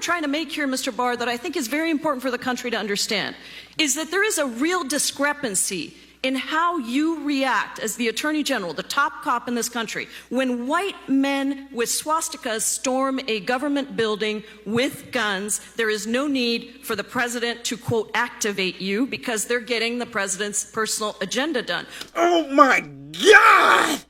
trying to make here, Mr. Barr, that I think is very important for the country to understand, is that there is a real discrepancy in how you react as the Attorney General, the top cop in this country, when white men with swastikas storm a government building with guns. There is no need for the president to, quote, activate you because they're getting the president's personal agenda done. Oh, my God!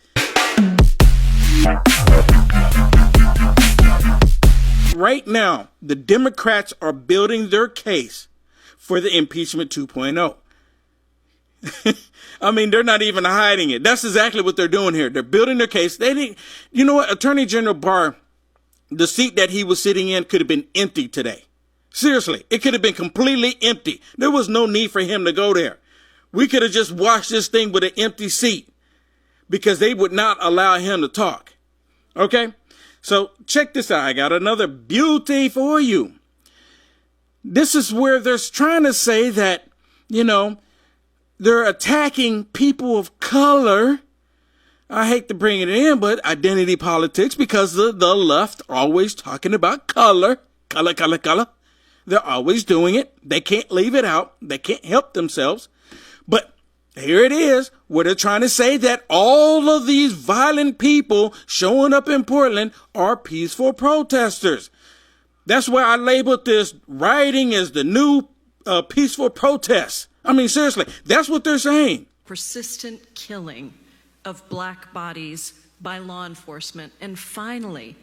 Right now, the Democrats are building their case for the impeachment 2.0. I mean, they're not even hiding it. That's exactly what they're doing here. They're building their case. They didn't, you know what? Attorney General Barr, the seat that he was sitting in could have been empty today. Seriously, it could have been completely empty. There was no need for him to go there. We could have just watched this thing with an empty seat because they would not allow him to talk. Okay? So check this out. I got another beauty for you. This is where they're trying to say that, you know, they're attacking people of color. I hate to bring it in, but identity politics, because the left are always talking about color. They're always doing it. They can't leave it out. They can't help themselves. But here it is, where they're trying to say that all of these violent people showing up in Portland are peaceful protesters. That's why I labeled this rioting as the new peaceful protest. I mean, seriously, that's what they're saying. Persistent killing of black bodies by law enforcement. And finally,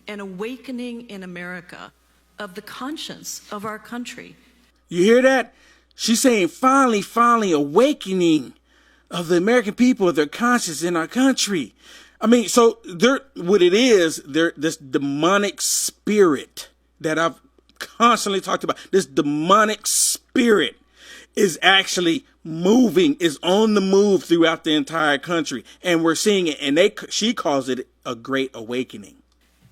an awakening in America of the conscience of our country. You hear that? She's saying finally awakening of the American people, of their conscience in our country. I mean, so what it is, this demonic spirit that I've constantly talked about, this demonic spirit is actually moving, is on the move throughout the entire country. And we're seeing it, and she calls it a great awakening.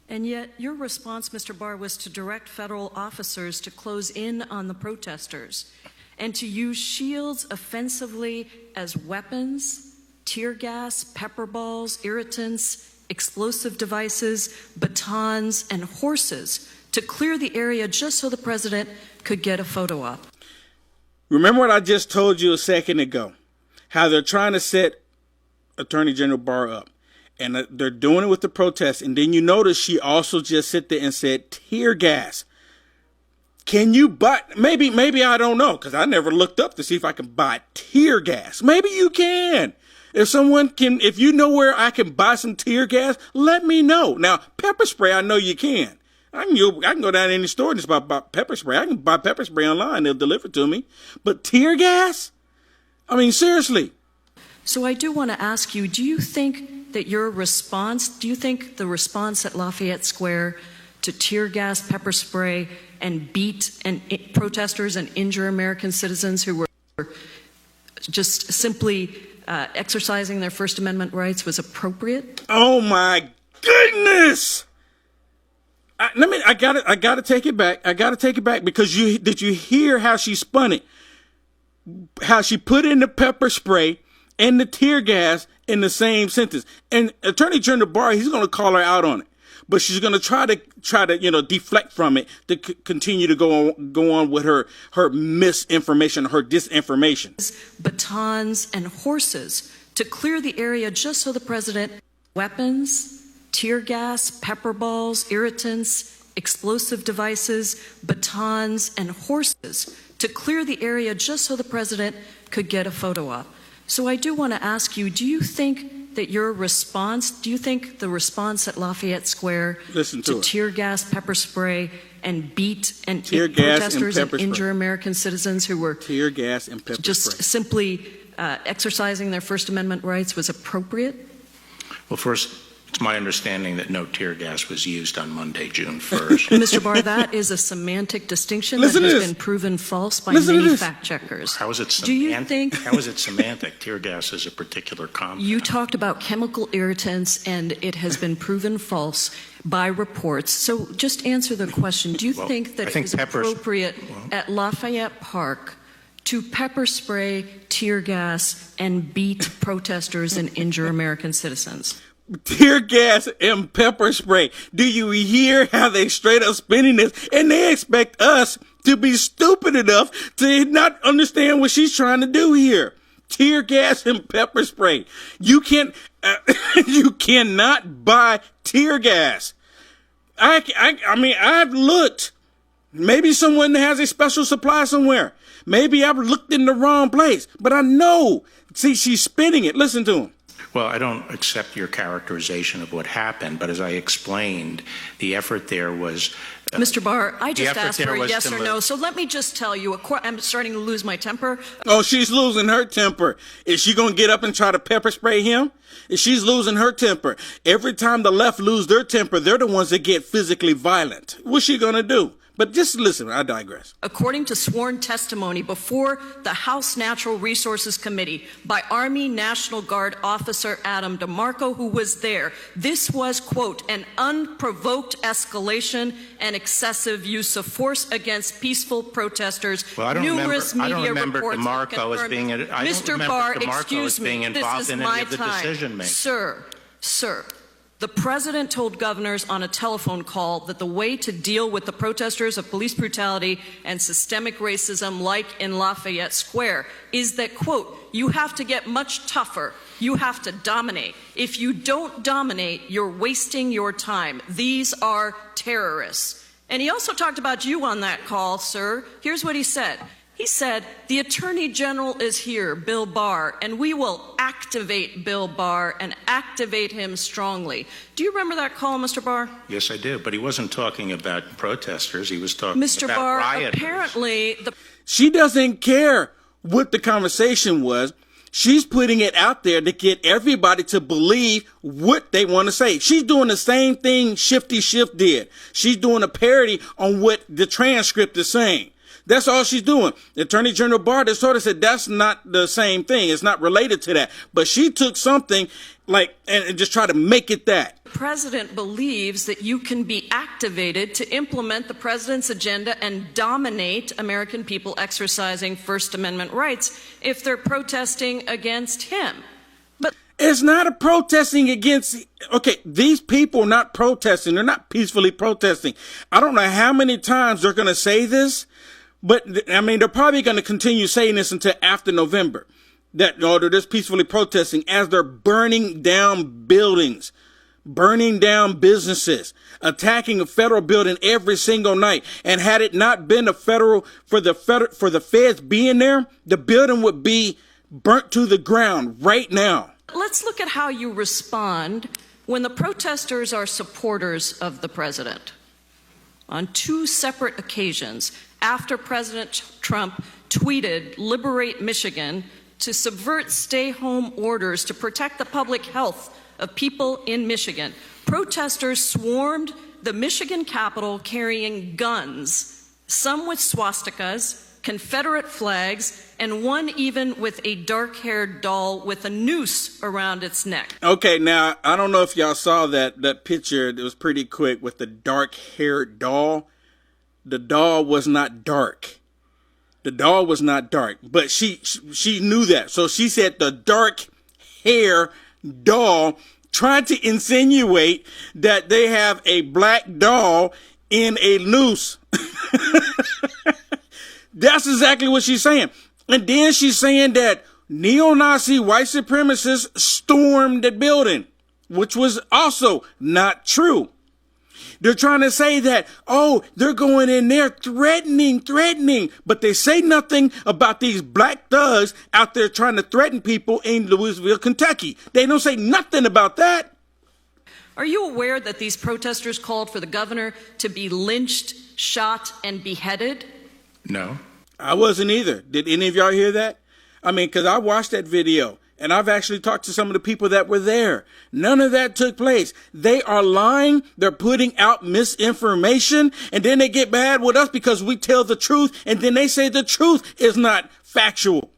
And yet your response, Mr. Barr, was to direct federal officers to close in on the protesters and to use shields offensively as weapons, tear gas, pepper balls, irritants, explosive devices, batons, and horses to clear the area just so the president could get a photo op. Remember what I just told you a second ago, how they're trying to set Attorney General Barr up, and they're doing it with the protests. And then you notice she also just sit there and said tear gas. Can you buy, maybe I don't know, because I never looked up to see if I can buy tear gas. Maybe you can. If you know where I can buy some tear gas, let me know. Now, pepper spray, I know you can. I can go down to any store and just buy pepper spray. I can buy pepper spray online. They'll deliver it to me. But tear gas? I mean, seriously. So I do want to ask you, do you think that the response at Lafayette Square to tear gas, pepper spray, and beat protesters and injure American citizens who were just simply exercising their First Amendment rights was appropriate? Oh, my goodness! I gotta take it back. I gotta take it back, because did you hear how she spun it? How she put in the pepper spray and the tear gas in the same sentence. And Attorney General Barr, he's going to call her out on it, but she's going to try to deflect from it to continue to go on with her misinformation, her disinformation. Batons and horses to clear the area just so the president. Weapons, tear gas, pepper balls, irritants, explosive devices, batons, and horses to clear the area just so the president could get a photo op. So I do want to ask you, do you think that the response at Lafayette Square to tear gas, pepper spray, and beat protesters and injure American citizens who were tear gas and pepper just spray. simply exercising their First Amendment rights was appropriate? Well, first, it's my understanding that no tear gas was used on Monday, June 1st. Mr. Barr, that is a semantic distinction that has been proven false by many fact checkers. How is it semantic? Do you think? How is it semantic? Tear gas is a particular compound. You talked about chemical irritants, and it has been proven false by reports. So just answer the question. Do you think that it is appropriate at Lafayette Park to pepper spray, tear gas, and beat protesters and injure American citizens? tear gas and pepper spray. Do you hear how they straight up spinning this? And they expect us to be stupid enough to not understand what she's trying to do here. Tear gas and pepper spray. You you cannot buy tear gas. I mean, I've looked. Maybe someone has a special supply somewhere. Maybe I've looked in the wrong place, but I know. See, she's spinning it. Listen to him. Well, I don't accept your characterization of what happened, but as I explained, the effort there was... Mr. Barr, I just asked for a yes or no, so let me just tell you, I'm starting to lose my temper. Oh, she's losing her temper. Is she going to get up and try to pepper spray him? She's losing her temper. Every time the left lose their temper, they're the ones that get physically violent. What's she going to do? But just listen, I digress. According to sworn testimony before the House Natural Resources Committee by Army National Guard officer Adam DeMarco, who was there, this was, quote, an unprovoked escalation and excessive use of force against peaceful protesters. Well, I don't Numerous remember, media I don't remember reports DeMarco as being, Mr. Barr, excuse me, being involved in any of the decision making. Sir, the president told governors on a telephone call that the way to deal with the protesters of police brutality and systemic racism like in Lafayette Square is that, quote, you have to get much tougher. You have to dominate. If you don't dominate, you're wasting your time. These are terrorists. And he also talked about you on that call, sir. Here's what he said. He said, the Attorney General is here, Bill Barr, and we will activate Bill Barr and activate him strongly. Do you remember that call, Mr. Barr? Yes, I do, but he wasn't talking about protesters. He was talking Mr. about Barr, rioters. apparently She doesn't care what the conversation was. She's putting it out there to get everybody to believe what they want to say. She's doing the same thing Shifty Schiff did. She's doing a parody on what the transcript is saying. That's all she's doing. Attorney General Barr just sort of said that's not the same thing. It's not related to that. But she took something like and just tried to make it that. The president believes that you can be activated to implement the president's agenda and dominate American people exercising First Amendment rights if they're protesting against him. But it's not a protesting against, okay, these people are not protesting. They're not peacefully protesting. I don't know how many times they're going to say this. But, I mean, they're probably going to continue saying this until after November, that they're just peacefully protesting as they're burning down buildings, burning down businesses, attacking a federal building every single night. And had it not been for the feds being there, the building would be burnt to the ground right now. let's look at how you respond when the protesters are supporters of the president. On two separate occasions, after President Trump tweeted, "Liberate Michigan," to subvert stay-home orders to protect the public health of people in Michigan, protesters swarmed the Michigan Capitol carrying guns, some with swastikas, Confederate flags, and one even with a dark-haired doll with a noose around its neck. Okay, now, I don't know if y'all saw that picture. It was pretty quick with the dark-haired doll. The doll was not dark. The doll was not dark, but she knew that. So she said the dark hair doll, tried to insinuate that they have a black doll in a noose. That's exactly what she's saying. And then she's saying that neo-Nazi white supremacists stormed the building, which was also not true. They're trying to say that, oh, they're going in there threatening, but they say nothing about these black thugs out there trying to threaten people in Louisville, Kentucky. They don't say nothing about that. Are you aware that these protesters called for the governor to be lynched, shot, and beheaded? No. I wasn't either. Did any of y'all hear that? I mean, because I watched that video, and I've actually talked to some of the people that were there. None of that took place. They are lying. They're putting out misinformation, and then they get mad with us because we tell the truth, and then they say the truth is not factual.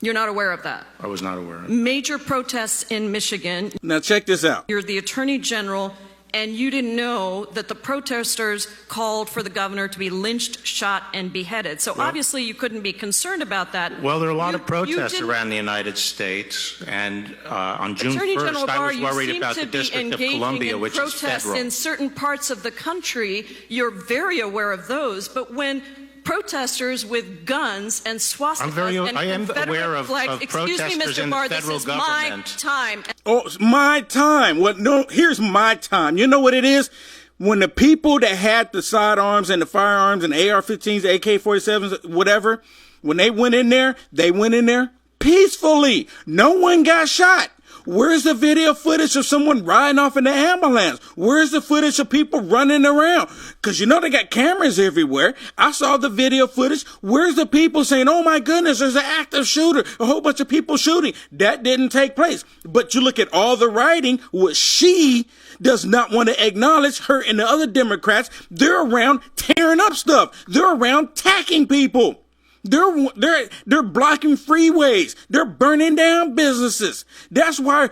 You're not aware of that? I was not aware of it. Major protests in Michigan. Now check this out. You're the Attorney General and you didn't know that the protesters called for the governor to be lynched, shot, and beheaded. So obviously you couldn't be concerned about that. Well, there are a lot of protests around the United States, and on June Attorney 1st, General Barr, I was worried about the District of Columbia, which is federal. In certain parts of the country, you're very aware of those, but when protesters with guns and swastikas and I am aware of flags. Excuse me, protesters Mr. in the Barr, federal this is government. my time. Oh, it's my time. What? No, here's my time. You know what it is? When the people that had the sidearms and the firearms and the AR-15s, AK-47s, whatever, when they went in there peacefully. No one got shot. Where's the video footage of someone riding off in the ambulance? Where's the footage of people running around? Because you know they got cameras everywhere. I saw the video footage. Where's the people saying, oh my goodness, there's an active shooter, a whole bunch of people shooting? That didn't take place. But you look at all the writing, what she does not want to acknowledge, her and the other Democrats, they're around tearing up stuff. They're around attacking people. They're blocking freeways. They're burning down businesses. That's why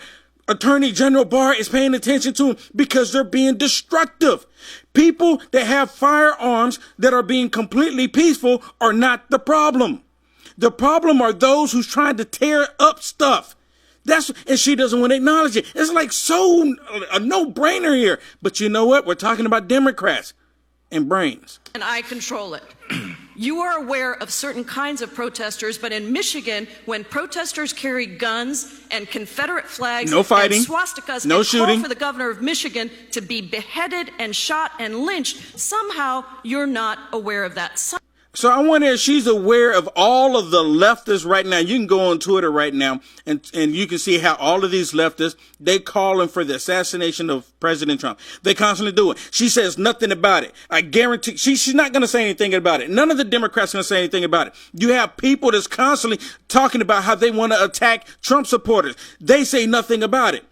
Attorney General Barr is paying attention to them, because they're being destructive. People that have firearms that are being completely peaceful are not the problem. The problem are those who's trying to tear up stuff. And she doesn't want to acknowledge it. It's like so a no-brainer here. But you know what? We're talking about Democrats and brains. And I control it. You are aware of certain kinds of protesters, but in Michigan, when protesters carry guns and Confederate flags no fighting, and swastikas no and shooting, call for the governor of Michigan to be beheaded and shot and lynched, somehow you're not aware of that. So I wonder if she's aware of all of the leftists right now. You can go on Twitter right now and you can see how all of these leftists, they calling for the assassination of President Trump. They constantly do it. She says nothing about it. I guarantee she's not going to say anything about it. None of the Democrats are going to say anything about it. You have people that's constantly talking about how they want to attack Trump supporters. They say nothing about it.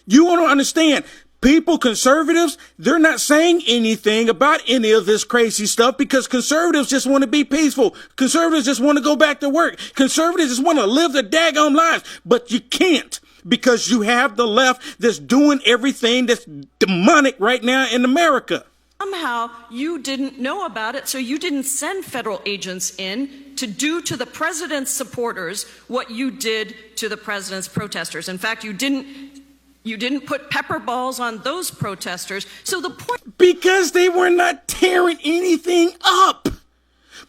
You want to understand. People, conservatives, they're not saying anything about any of this crazy stuff because conservatives just want to be peaceful. Conservatives just want to go back to work. Conservatives just want to live their daggone lives. But you can't, because you have the left that's doing everything that's demonic right now in America. Somehow you didn't know about it, so you didn't send federal agents in to do to the president's supporters what you did to the president's protesters. In fact, you didn't put pepper balls on those protesters. So the point... Because they were not tearing anything up.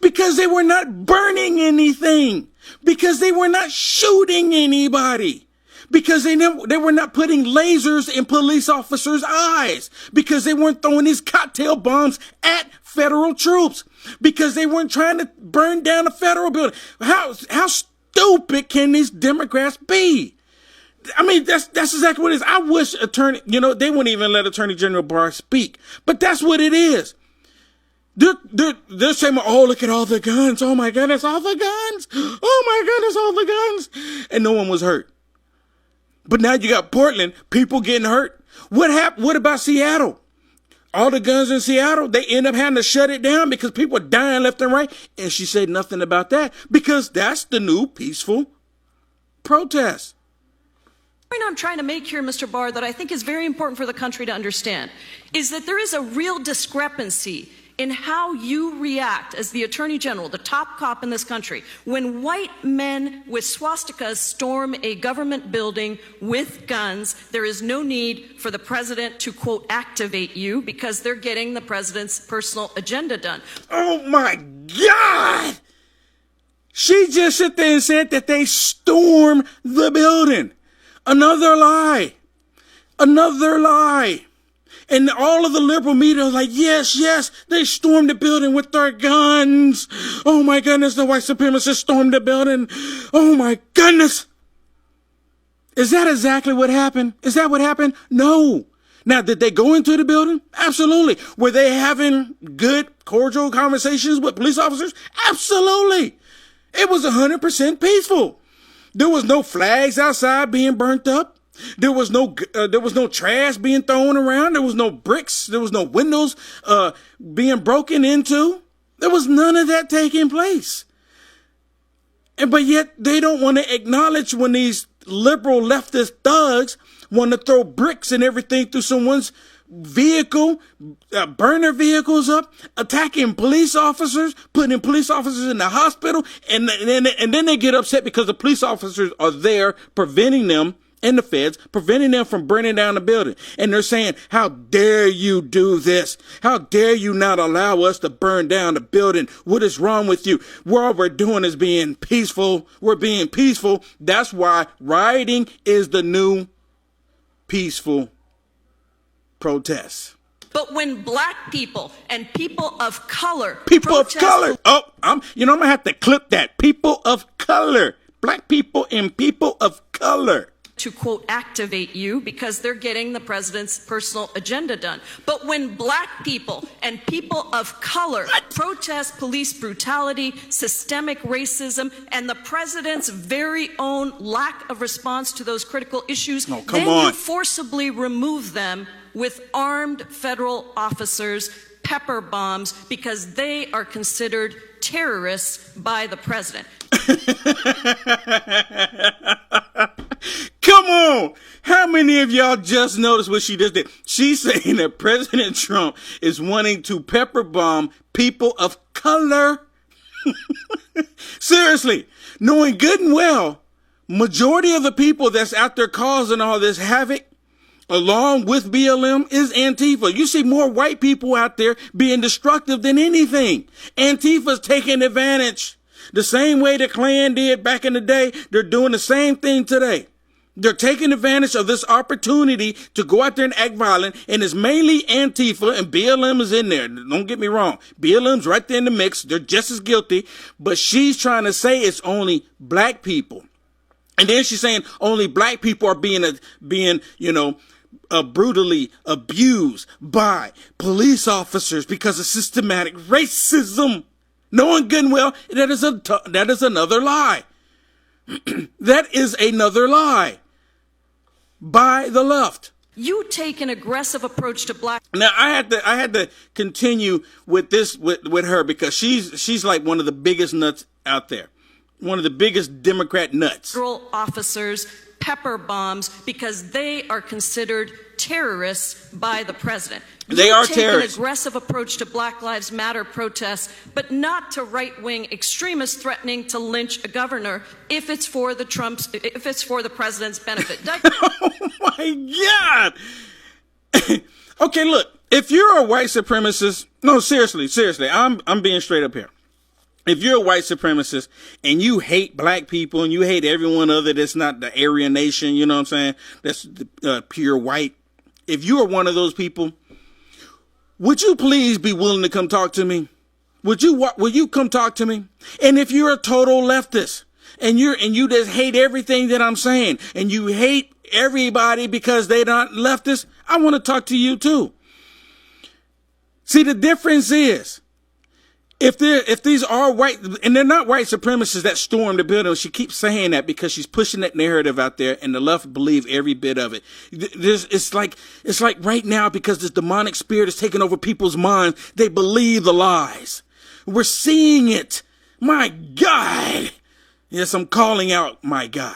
Because they were not burning anything. Because they were not shooting anybody. Because they were not putting lasers in police officers' eyes. Because they weren't throwing these cocktail bombs at federal troops. Because they weren't trying to burn down a federal building. How stupid can these Democrats be? I mean, that's exactly what it is. I wish they wouldn't even let Attorney General Barr speak, but that's what it is. They're saying, oh, look at all the guns. Oh my goodness, all the guns. Oh my goodness, all the guns. And no one was hurt. But now you got Portland, people getting hurt. What happened? What about Seattle? All the guns in Seattle, they end up having to shut it down because people are dying left and right. And she said nothing about that because that's the new peaceful protest. The point I'm trying to make here, Mr. Barr, that I think is very important for the country to understand, is that there is a real discrepancy in how you react as the Attorney General, the top cop in this country, when white men with swastikas storm a government building with guns. There is no need for the president to, quote, activate you because they're getting the president's personal agenda done. Oh, my God! She just sit there and said that they stormed the building. Another lie. Another lie. And all of the liberal media was like, yes, they stormed the building with their guns. Oh my goodness, the white supremacists stormed the building. Oh my goodness. Is that exactly what happened? Is that what happened? No. Now, did they go into the building? Absolutely. Were they having good, cordial conversations with police officers? Absolutely. It was 100% peaceful. There was no flags outside being burnt up. There was no trash being thrown around. There was no bricks. There was no windows being broken into. There was none of that taking place. But yet they don't want to acknowledge when these liberal leftist thugs want to throw bricks and everything through someone's vehicle, burner vehicles up, attacking police officers, putting police officers in the hospital, and then they get upset because the police officers are there preventing them, and the feds, preventing them from burning down the building. And they're saying, how dare you do this? How dare you not allow us to burn down the building? What is wrong with you? All we're doing is being peaceful. We're being peaceful. That's why rioting is the new peaceful protest. But when black people and people of color Oh, I'm gonna have to clip that. People of color. Black people and people of color. To quote, activate you because they're getting the president's personal agenda done. But when black people and people of color protest police brutality, systemic racism, and the president's very own lack of response to those critical issues, you forcibly remove them with armed federal officers, pepper bombs, because they are considered terrorists by the president. Come on! How many of y'all just noticed what she just did? She's saying that President Trump is wanting to pepper bomb people of color. Seriously, knowing good and well, majority of the people that's out there causing all this havoc, along with BLM, is Antifa. You see more white people out there being destructive than anything. Antifa's taking advantage. The same way the Klan did back in the day, they're doing the same thing today. They're taking advantage of this opportunity to go out there and act violent, and it's mainly Antifa, and BLM is in there. Don't get me wrong. BLM's right there in the mix. They're just as guilty, but she's trying to say it's only black people. And then she's saying only black people are being brutally abused by police officers because of systematic racism. Knowing good and well, that is another lie. That is another lie by the left. You take an aggressive approach to black. Now I had to continue with this with her because she's like one of the biggest nuts out there. One of the biggest Democrat nuts. Officers, pepper bombs, because they are considered terrorists by the president. They are take terrorists. An aggressive approach to Black Lives Matter protests, but not to right-wing extremists threatening to lynch a governor if it's for the president's benefit. Oh my God! Okay, look. If you're a white supremacist, no, seriously, I'm being straight up here. If you're a white supremacist and you hate black people and you hate everyone other that's not the Aryan nation, you know what I'm saying? That's pure white. If you are one of those people, would you please be willing to come talk to me? Will you come talk to me? And if you're a total leftist and you just hate everything that I'm saying and you hate everybody because they're not leftists, I want to talk to you too. See, the difference is, if these are white, and they're not white supremacists that stormed the building, she keeps saying that because she's pushing that narrative out there, and the left believe every bit of it. It's like right now, because this demonic spirit is taking over people's minds, they believe the lies. We're seeing it. My God. Yes, I'm calling out, my God.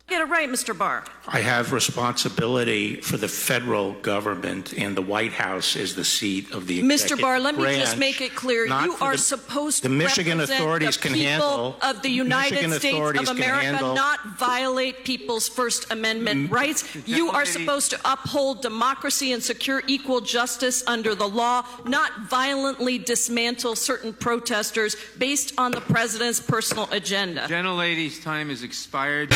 Get it right, Mr. Barr. I have responsibility for the federal government, and the White House is the seat of the executive Mr. Barr, let me just branch, make it clear. You are supposed to the Michigan represent authorities the can people handle of the United States of America, not violate people's First Amendment rights. You are supposed to uphold democracy and secure equal justice under the law, not violently dismantle certain protesters based on the president's personal agenda. Gentlelady's time has expired.